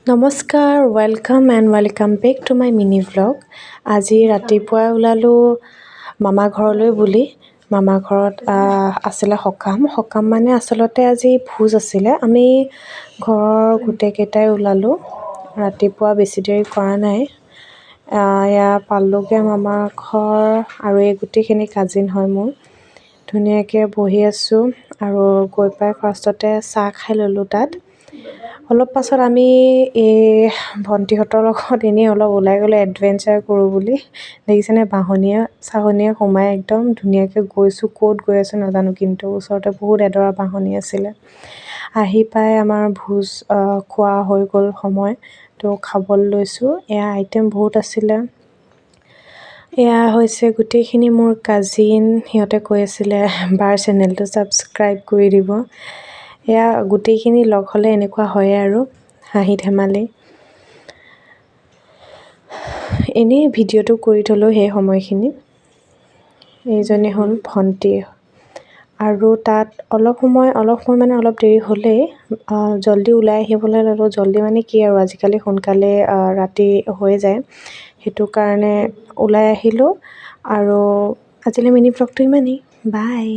নমস্কাৰ, welcome back to my mini vlog. আজি ৰাতিপুৱাই ওলালোঁ মামা ঘৰলৈ বুলি। মামা ঘৰত আছিলে সকাম মানে আচলতে আজি ভোজ আছিলে। আমি ঘৰৰ গোটেইকেইটাই ওলালোঁ। ৰাতিপুৱা বেছি দেৰি কৰা নাই। এয়া পালোগৈ মামাৰ ঘৰ আৰু এই গোটেইখিনি কাজিন হয় মোৰ। ধুনীয়াকৈ বহি আছোঁ আৰু গৈ পাই ফাৰ্ষ্টতে চাহ খাই ল'লোঁ তাত। অলপ পাছত আমি এই ভণ্টিহঁতৰ লগত এনেই অলপ ওলাই গ'লোঁ এডভেঞ্চাৰ কৰোঁ বুলি। দেখিছেনে চাহনীয়ে সোমাই একদম ধুনীয়াকৈ গৈছোঁ। ক'ত গৈ আছোঁ নাজানো, কিন্তু ওচৰতে বহুত এডৰা বাহনি আছিলে। আহি পাই আমাৰ ভোজ খোৱা হৈ গ'ল সময়, তো খাবলৈ লৈছোঁ। এয়া আইটেম বহুত আছিলে। এয়া হৈছে গোটেইখিনি মোৰ কাজিন। সিহঁতে কৈ আছিলে বাৰ চেনেলটো ছাবস্ক্ৰাইব কৰি দিব। এয়া গোটেইখিনি লগ হ'লে এনেকুৱা হয়ে আৰু হাঁহি ধেমালি। এনেই ভিডিঅ'টো কৰি থ'লোঁ সেই সময়খিনি। এইজনী হ'ল ভণ্টি। আৰু তাত অলপ সময় মানে অলপ দেৰি হ'লেই জল্দি ওলাই আহিবলৈ ল'লোঁ। জল্দি মানে কি আৰু, আজিকালি সোনকালে ৰাতি হৈ যায়, সেইটো কাৰণে ওলাই আহিলোঁ। আৰু আজিলৈ মিনি ভ্লগটো ইমানেই। বাই।